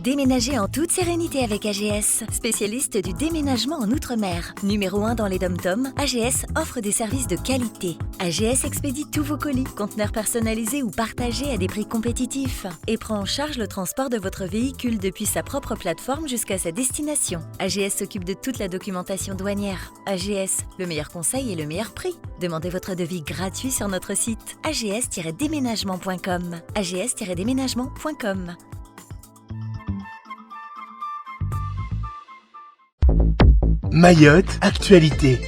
Déménagez en toute sérénité avec AGS, spécialiste du déménagement en Outre-mer. Numéro 1 dans les DOM-TOM, AGS offre des services de qualité. AGS expédie tous vos colis, conteneurs personnalisés ou partagés à des prix compétitifs et prend en charge le transport de votre véhicule depuis sa propre plateforme jusqu'à sa destination. AGS s'occupe de toute la documentation douanière. AGS, le meilleur conseil et le meilleur prix. Demandez votre devis gratuit sur notre site ags-déménagement.com. ags-déménagement.com. Mayotte, actualité.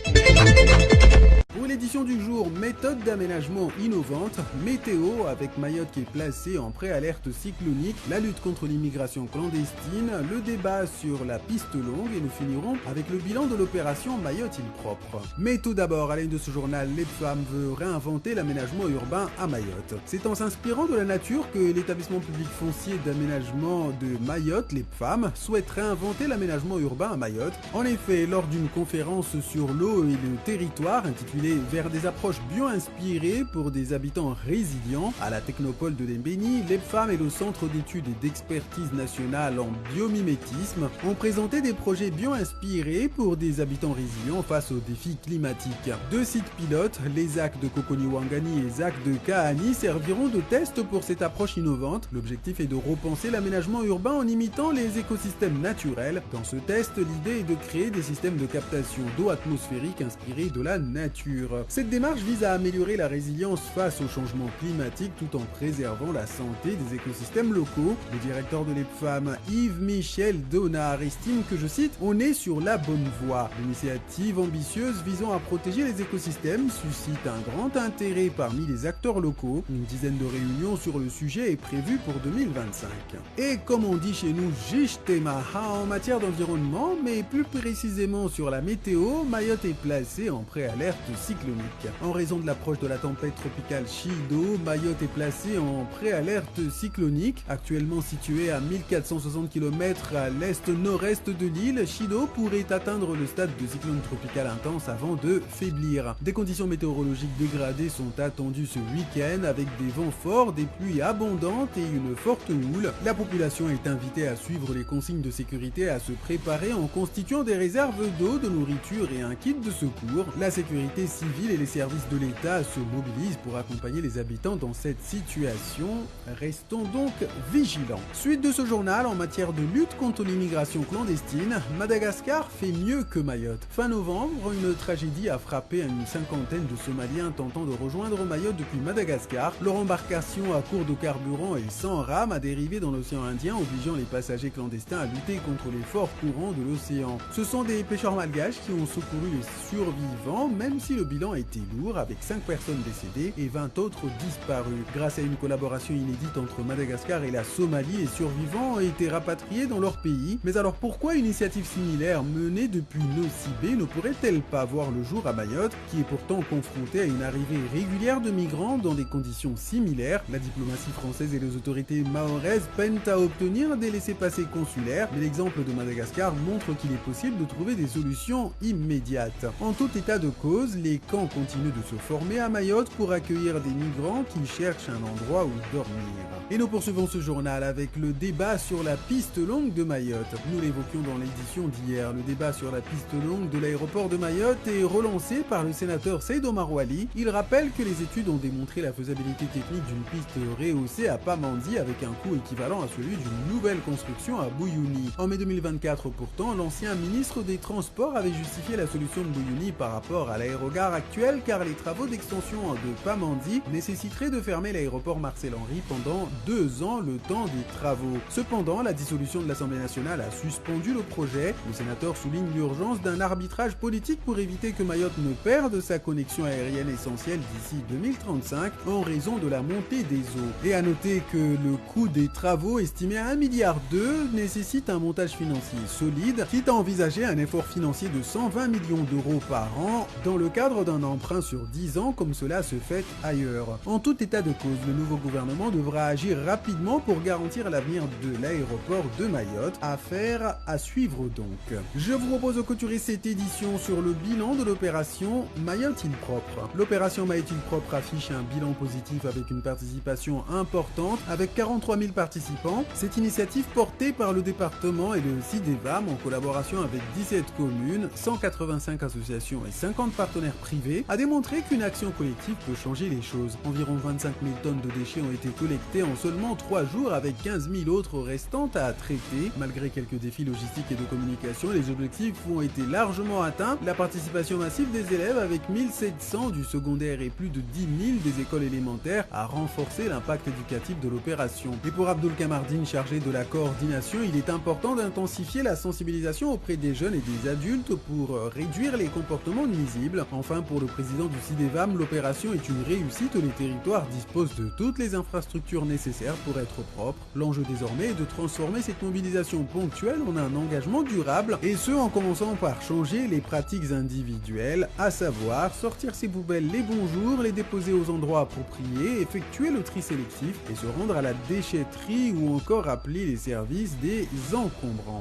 Pour l'édition du jour, méthode d'aménagement innovante, météo avec Mayotte qui est placée en préalerte cyclonique, la lutte contre l'immigration clandestine, le débat sur la piste longue et nous finirons avec le bilan de l'opération Mayotte île propre. Mais tout d'abord, à l'aide de ce journal, l'EPFAM veut réinventer l'aménagement urbain à Mayotte. C'est en s'inspirant de la nature que l'établissement public foncier d'aménagement de Mayotte, l'EPFAM, souhaite réinventer l'aménagement urbain à Mayotte. En effet, lors d'une conférence sur l'eau et le territoire intitulée Vers des approches bio-inspirées pour des habitants résilients à la technopole de Dembéni, l'EPFAM et le Centre d'études et d'expertise nationale en biomimétisme ont présenté des projets bio-inspirés pour des habitants résilients face aux défis climatiques. Deux sites pilotes, les ZAC de Coconi-Ouangani et ZAC de Kahani, serviront de test pour cette approche innovante. L'objectif est de repenser l'aménagement urbain en imitant les écosystèmes naturels. Dans ce test, l'idée est de créer des systèmes de captation d'eau atmosphérique inspirés de la nature. Cette démarche vise à améliorer la résilience face au changement climatique tout en préservant la santé des écosystèmes locaux. Le directeur de l'EPFAM, Yves-Michel Donard, estime que, je cite, « On est sur la bonne voie ». L'initiative ambitieuse visant à protéger les écosystèmes suscite un grand intérêt parmi les acteurs locaux. Une dizaine de réunions sur le sujet est prévue pour 2025. Et comme on dit chez nous, Jishtemaha en matière d'environnement, mais plus précisément sur la météo, Mayotte est placée en préalerte cyclonique. En raison de l'approche de la tempête tropicale Chido, Mayotte est placée en préalerte cyclonique. Actuellement située à 1460 km à l'est-nord-est de l'île, Chido pourrait atteindre le stade de cyclone tropical intense avant de faiblir. Des conditions météorologiques dégradées sont attendues ce week-end avec des vents forts, des pluies abondantes et une forte houle. La population est invitée à suivre les consignes de sécurité et à se préparer en constituant des réserves d'eau, de nourriture et un kit de secours. La sécurité civile et les services de l'État se mobilisent pour accompagner les habitants dans cette situation. Restons donc vigilants. Suite de ce journal, en matière de lutte contre l'immigration clandestine, Madagascar fait mieux que Mayotte. Fin novembre, une tragédie a frappé une cinquantaine de Somaliens tentant de rejoindre Mayotte depuis Madagascar. Leur embarcation à court de carburant et sans rame a dérivé dans l'océan Indien, obligeant les passagers clandestins à lutter contre les forts courants de l'océan. Ce sont des pêcheurs malgaches qui ont secouru les survivants, même si le bilan a été lourd, avec 5 personnes décédées et 20 autres disparues. Grâce à une collaboration inédite entre Madagascar et la Somalie, les survivants ont été rapatriés dans leur pays. Mais alors pourquoi une initiative similaire menée depuis Nosy Be ne pourrait-elle pas voir le jour à Mayotte, qui est pourtant confrontée à une arrivée régulière de migrants dans des conditions similaires? La diplomatie française et les autorités mahoraises peinent à obtenir des laissez-passer consulaires, mais l'exemple de Madagascar montre qu'il est possible de trouver des solutions immédiates. En tout état de cause, les camps continuent de se former à Mayotte pour accueillir des migrants qui cherchent un endroit où dormir. Et nous poursuivons ce journal avec le débat sur la piste longue de Mayotte. Nous l'évoquions dans l'édition d'hier. Le débat sur la piste longue de l'aéroport de Mayotte est relancé par le sénateur Seyd Omar Wali. Il rappelle que les études ont démontré la faisabilité technique d'une piste rehaussée à Pamandzi avec un coût équivalent à celui d'une nouvelle construction à Bouyouni. En mai 2024 pourtant, l'ancien ministre des Transports avait justifié la solution de Bouyouni par rapport à l'aérogare actuelle car les travaux d'extension de Pamandzi nécessiteraient de fermer l'aéroport Marcel Henry pendant 2 ans le temps des travaux. Cependant, la dissolution de l'Assemblée nationale a suspendu le projet. Le sénateur souligne l'urgence d'un arbitrage politique pour éviter que Mayotte ne perde sa connexion aérienne essentielle d'ici 2035 en raison de la montée des eaux. Et à noter que le coût des travaux estimé à 1,2 milliard nécessite un montage financier solide, quitte à envisager un effort financier de 120 millions d'euros par an dans le cadre d'un emprunt sur 10 présent comme cela se fait ailleurs. En tout état de cause, le nouveau gouvernement devra agir rapidement pour garantir l'avenir de l'aéroport de Mayotte. Affaire à suivre donc. Je vous propose de clôturer cette édition sur le bilan de l'opération Mayotte île propre. L'opération Mayotte île propre affiche un bilan positif avec une participation importante avec 43 000 participants. Cette initiative portée par le département et le CIDEVAM en collaboration avec 17 communes, 185 associations et 50 partenaires privés a démontré qu'une action collective peut changer les choses. Environ 25 000 tonnes de déchets ont été collectées en seulement 3 jours avec 15 000 autres restantes à traiter. Malgré quelques défis logistiques et de communication, les objectifs ont été largement atteints. La participation massive des élèves avec 1700 du secondaire et plus de 10 000 des écoles élémentaires a renforcé l'impact éducatif de l'opération. Et pour Abdul Kamardine, chargé de la coordination, il est important d'intensifier la sensibilisation auprès des jeunes et des adultes pour réduire les comportements nuisibles. Enfin, pour le président du CIDEVAM, l'opération est une réussite. Les territoires disposent de toutes les infrastructures nécessaires pour être propres. L'enjeu désormais est de transformer cette mobilisation ponctuelle en un engagement durable, et ce en commençant par changer les pratiques individuelles, à savoir sortir ses poubelles les bons jours, les déposer aux endroits appropriés, effectuer le tri sélectif et se rendre à la déchetterie ou encore appeler les services des encombrants.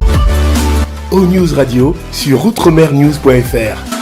O-News Radio sur outremernews.fr.